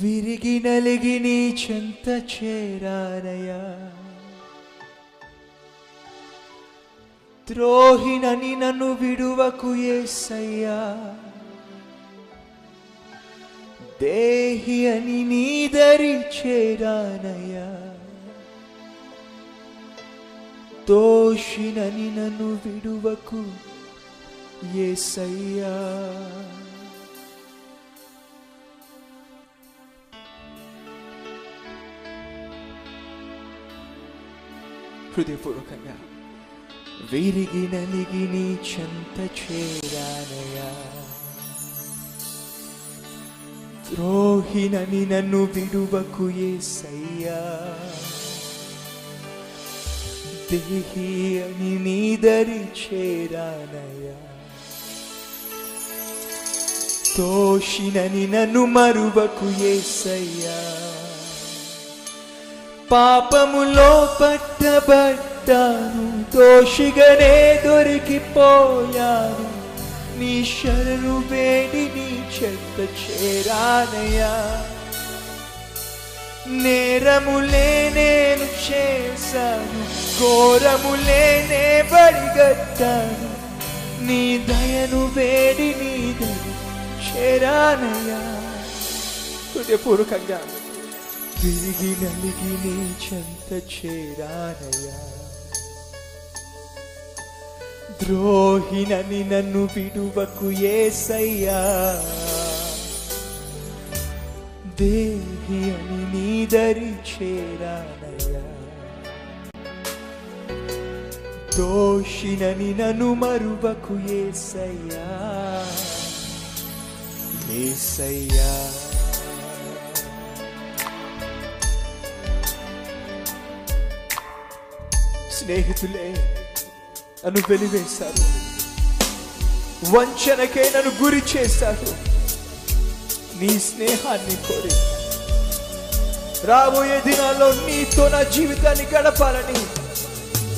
విరిగి నలిగి నీ చెంత చేరానయ్యా, ద్రోహినని నన్ను విడువకు యేసయ్యా, దేహి అని నీ దరి చేరానయ్యా, దోషినని నన్ను విడువకు యేసయ్యా. హృదయపూర్వకంగా విరిగి నలిగి నీ చెంత చేరానయ్యా, ద్రోహినని నన్ను విడువకు యేసయ్యా, దేహి అని నీ దరి చేరానయ్యా, దోషినని నన్ను మరువకు యేసయ్యా. పాపములో పట్టబడ్డాను, దోషిగానే దొరికిపోయాను, నీ శరణు వేడి నీ చెంత చేరానయ్యా. నేరములే నేను చేశాను, ఘోరములే నే బడిగట్టాను, నీ దయను వేడి నీ దయ చేరానయ్యా. హృదయపూర్వకంగా విరిగి నలిగి నీ చెంత చేరానయ్యా, ద్రోహినని నన్ను విడువకు యేసయ్యా, దేహి అని నీ దరి చేరానయ్యా, దోషినని నన్ను మరువకు యేసయ్యా, యేసయ్యా. స్నేహితులే నన్ను వెలివేశారు, వంచనకే నన్ను గురి చేశారు, నీ స్నేహాన్ని కోరి రాబోయే దినాల్లో నీతో నా జీవితాన్ని గడపాలని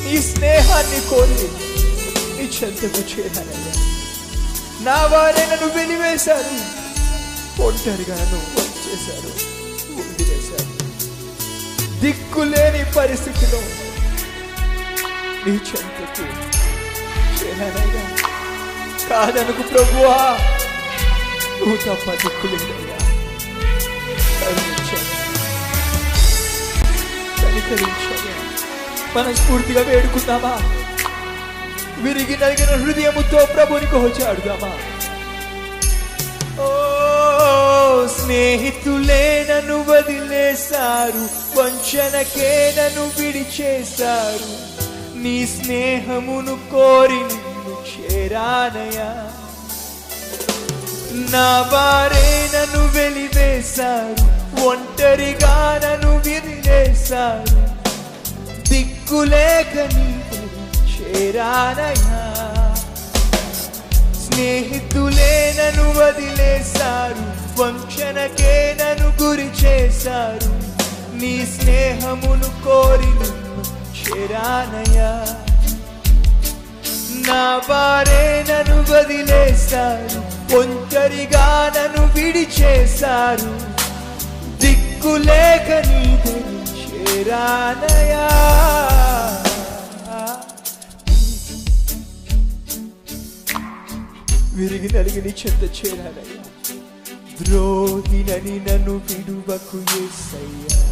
నీ స్నేహాన్ని కోరి నీ చెంతకు చేరానయ్యా. నా వారే నన్ను వెలివేశారు, ఒంటరిగా నన్ను వంచేశారు, వదిలేశారు. దిక్కులేని పరిస్థితిలో నీ చెంతకు చేరానయ్యా. కాదనుకు ప్రభువా, నువ్వు తప్ప దిక్కులేదయ్యా. కనికరించయ్యా. మనస్ఫూర్తిగా వేడుకుందామా? విరిగి నలిగిన హృదయముతో ప్రభుని కొహచాడుదామా? ఓ స్నేహితులే నన్ను వదిలేశారు, వంచనకే నన్ను విడిచేశారు, నీ స్నేహమును కోరి నిన్ను చేరానయ్యా. నా వారే నన్ను వెలివేశారు, ఒంటరిగా నన్ను విదిలేశారు, దిక్కులేక నీ చేరానయ్యా. స్నేహితులే నన్ను వదిలేశారు, వంచనకే నన్ను గురి చేశారు, నీ స్నేహమును కోరి చేరానయ్యా. నా వారే నన్ను వదిలేశారు, ఒంటరిగా నన్ను విడిచేశారు, దిక్కులేక నీ చేరానయ్యా. విరిగి నలిగి నీ చెంత చేరానయ్యా, ద్రోహినని నన్ను విడువకు యేసయ్యా,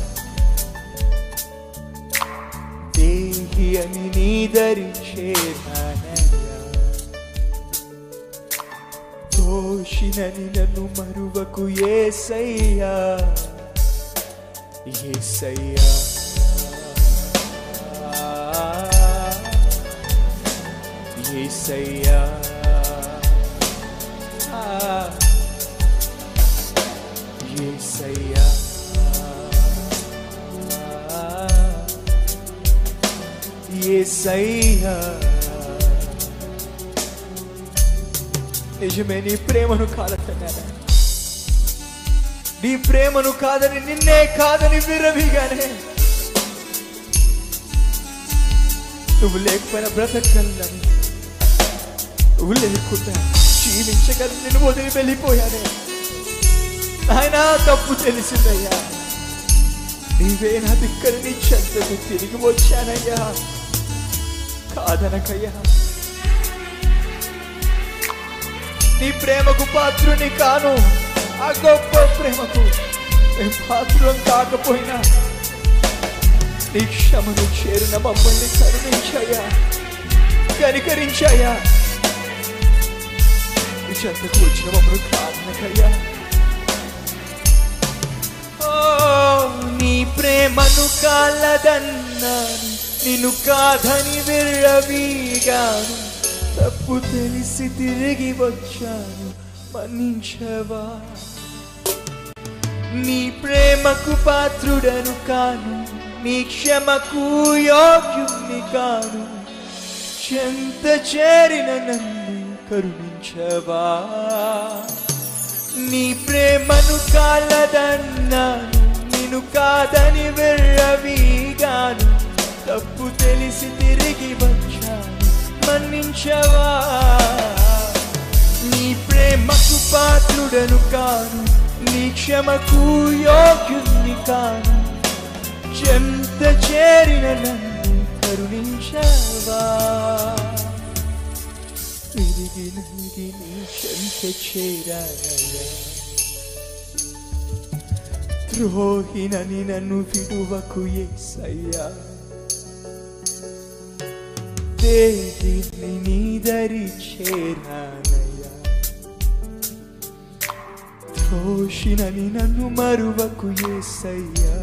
దేహి అని నీ దరి చేరానయ్యా, దోషినని నన్ను మరువకు యేసయ్యా, యేసయ్యా. యేసయ్యా, యేసయ్యా, యేసయ్యా. నిజమే, నీ ప్రేమను కాదన్నాను, నీ ప్రేమను కాదని, నిన్నే కాదని విరవిగానే, నువ్వు లేకపోయినా బ్రతకగలను, నువ్వు లేకుండా జీవించగలను, నిన్ను వదిలి వెళ్ళిపోయానే. ఆయన తప్పు తెలిసిందయ్యా, నీవే నా దిక్కని నీ చెంతకు తిరిగి వచ్చానయ్యా. కాదనకయ్యా, నీ ప్రేమకు పాత్రుని కాను. ఆ గొప్ప ప్రేమకు మేము పాత్రం కాకపోయినా నీ క్షమను చేరిన మమ్మల్ని కరుణించాయా, కనికరించాయా. నీ చెంతకు వచ్చిన మమ్మల్ని కాదనకయ్యా. నీ ప్రేమను కాలదన్నాను, నిన్ను కాదని విర్రవీగాను. తప్పు తెలిసి తిరిగి వచ్చాను, మన్నించవా. నీ ప్రేమకు పాత్రుడను కాను, నీ క్షమకు యోగ్యుని కాను. చెంత చేరిన నన్ను కరుణించవా. నీ ప్రేమను కాలదన్నాను, నిన్ను కాదని విర్రవీగాను. తప్పు తెలిసి తిరిగి వచ్చాను, మన్నించవా. నీ ప్రేమకు పాత్రుడను కాను, నీ క్షమకు యోగ్యుని కాను. చెంత చేరిన నన్ను కరుణించవా. తిరిగి నలిగి నీ చెంత చేరానయ్యా. ద్రోహినని నన్ను విడువకు యేసయ్యా. దేవిని నీ దరి చేరానయ్యా. దోషినని నన్ను మరువకు యేసయ్యా.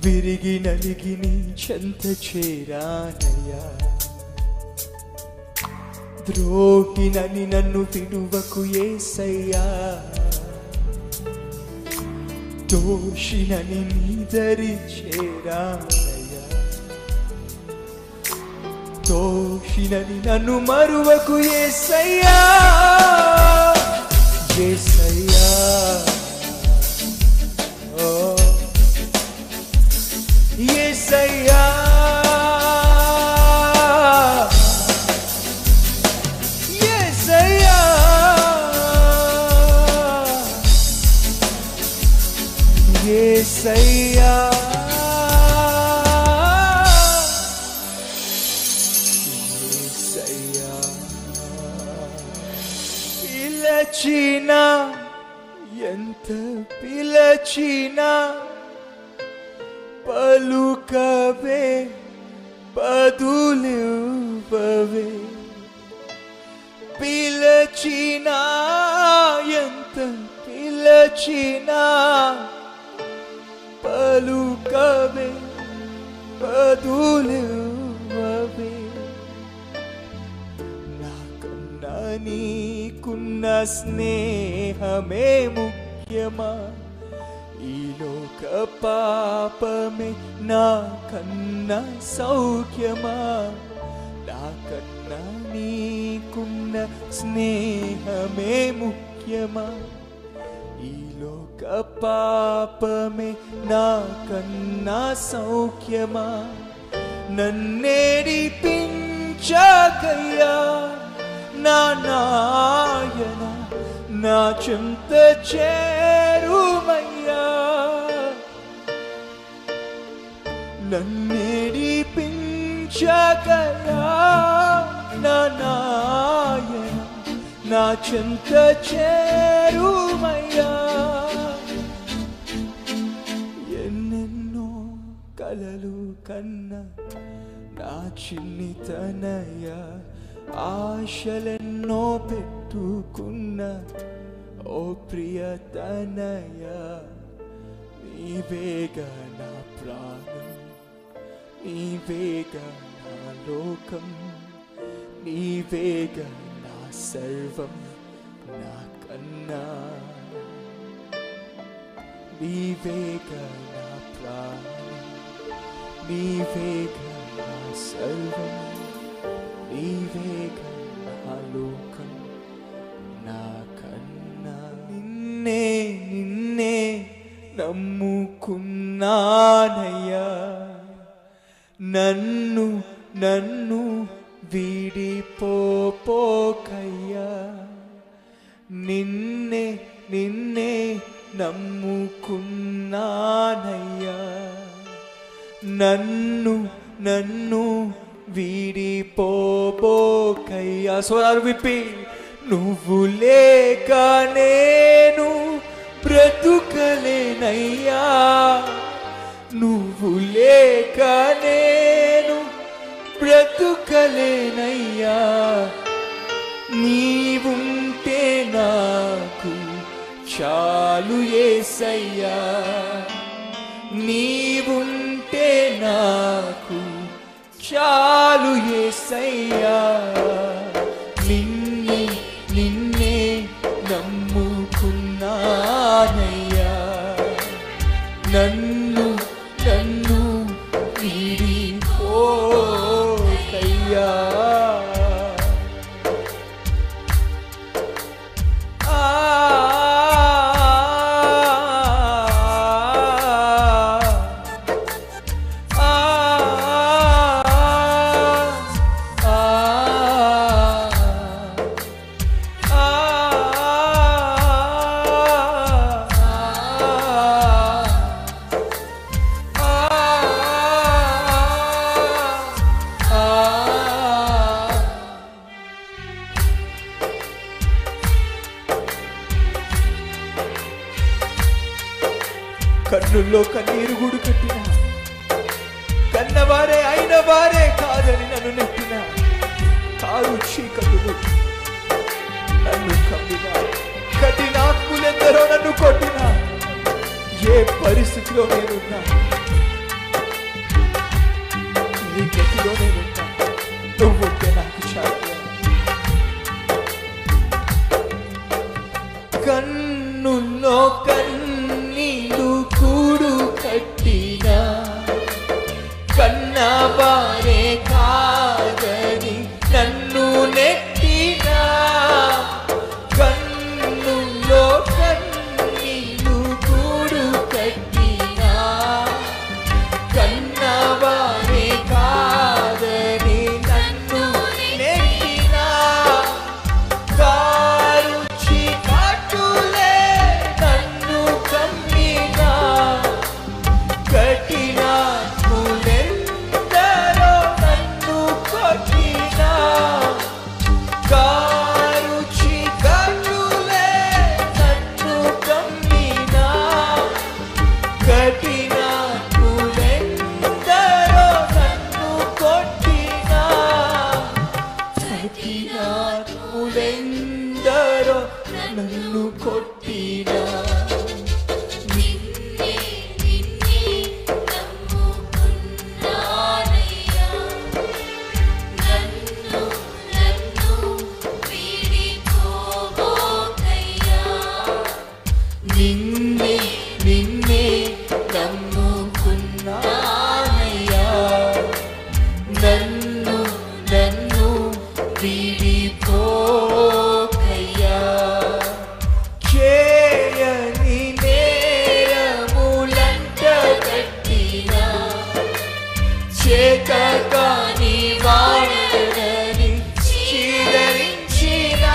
విరిగి నలిగి నీ చెంత చేరానయ్యా. ద్రోహినని నన్ను విడువకు యేసయ్యా. దోషినని నీ దరి చేరానయ్యా. దోషినని నన్ను మరువకు యేసయ్యా. యేసయ్యా, ఓ యేసయ్యా. యేసయ్యా, యేసయ్యా. పిలచినా ఎంత పిలచినా పలుకవే, బదులివ్వవే. పిలచినా ఎంత పిలచినా పలుకవే, బదులివ్వవే. నాకన్నా నీకున్న స్నేహమే ముఖ్యమా, ఈ లోక పాపమే నాకన్నా సౌఖ్యమా. నాకన్నా నీకున్న స్నేహమే ముఖ్యమా, ఈ లోక పాపమే నాకన్నా సౌఖ్యమా. నన్నేడిపించకయ్యా నా నాయన, నా చెంత చేరుమయ్యా. నన్నేడిపించకయ్యా నా నాయన, నా చెంత చేరుమయ్యా. ఎన్నెన్నో కలలు కన్నా నా చిన్నితనయ్యా. ఆశలెన్నో పెట్టుకున్న ఓ ప్రియతనయ్యా. నీవేగా నా ప్రాణం, నీవేగా నా లోకం, నీవేగా నా సర్వం. నాకన్నా నీవేగా నా ప్రాణం, నీవేగా నా సర్వం, నీవేగా నా లోకం. నాకన్నా నిన్నే నిన్నే నమ్ముకున్నానయ్యా. నన్ను నన్ను వీడిపోకయ్యా. నిన్నే నిన్నే నమ్ముకున్నానయ్యా. నన్ను నన్ను వీడిపోబోకయ్యా. స్వరాలు విప్పి నువ్వు లేక నేను బ్రతుకలేనయ్యా. నువ్వు లేక నేను బ్రతుకలేనయ్యా. నీవుంటే నాకు చాలు యేసయ్యా. నీవుంటే నాకు చాలు యేసయ్యా. నిన్నే నిన్నే నమ్ముకున్నానయ్యా. నన్ను నన్ను వీడిపోకయ్యా. కన్నుల్లో కన్నీరు గుడి కట్టిన, కన్నవారే అయిన వారే కాదని నన్ను నెట్టిన, కారు చీకటులు నన్ను కమ్మిన, కఠినాత్ములెందరో నన్ను కొట్టిన, ఏ పరిస్థితిలో నేనున్నా, ఏ గతిలో నేనున్నా, నువ్వుంటే నాకు చాలు. కన్నుల్లో కన్నీళ్ళు కూడు కట్టిన, కన్నవారే కాదని నన్ను నెట్టిన, కన్నుల్లో కన్నీళ్ళు కూడు కట్టిన, కన్నవారే కాదని నన్ను నెట్టిన, కారు చీకటులే నన్ను కమ్మిన, కఠినాత్ములెందరో నన్ను కొట్టిన, కారు చీకటులే నన్ను కమ్మిన, కఠినాత్ములెందరో నన్ను కొట్టిన, కఠినాత్ములెందరో నన్ను కొట్టిన, నిన్నే నిన్నే నమ్ముకున్నానయ్యా. నన్ను నన్ను వీడిపోకయ్యా. చేయని నేరములంట కట్టిన, చేతకాని వాడని చీదరించిన,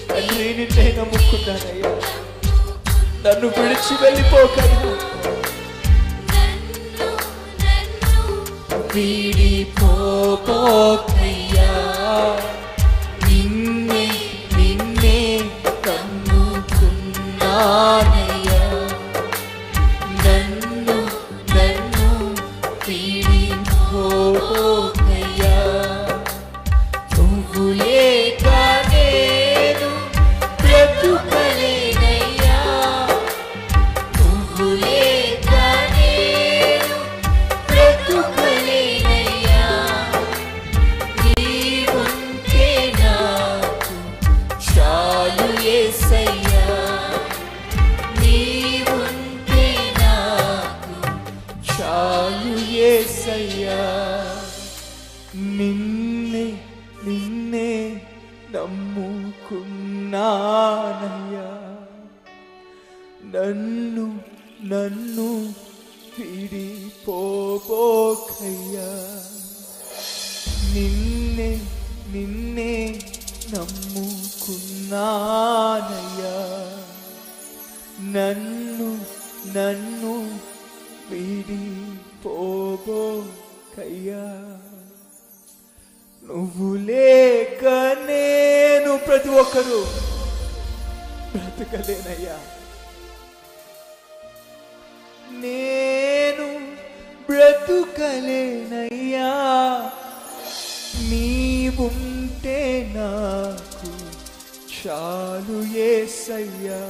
తండ్రి నిన్నే నమ్ముకున్నానయ్యా. నన్ను విడిచి వెళ్ళిపోకయ్యా. వీడిపోకయ్యా. నిన్నే నిన్నే నమ్ముకున్నానయ్యా. నన్ను నన్ను వీడిపోకయ్యా. నిన్నే నమ్ముకున్నానయ్యా, నన్ను నన్ను విడిపోబోకయ్యా, నిన్నే నిన్నే నమ్ముకున్నానయ్యా, నన్ను నన్ను విడిపోబోకయ్యా. నువ్వు లేక నేను ప్రతి ఒక్కరు బ్రతకలేనయ్యా, నేను బ్రతుకలేనయ్యా, నీవుంటే నాకు చాలు యేసయ్యా.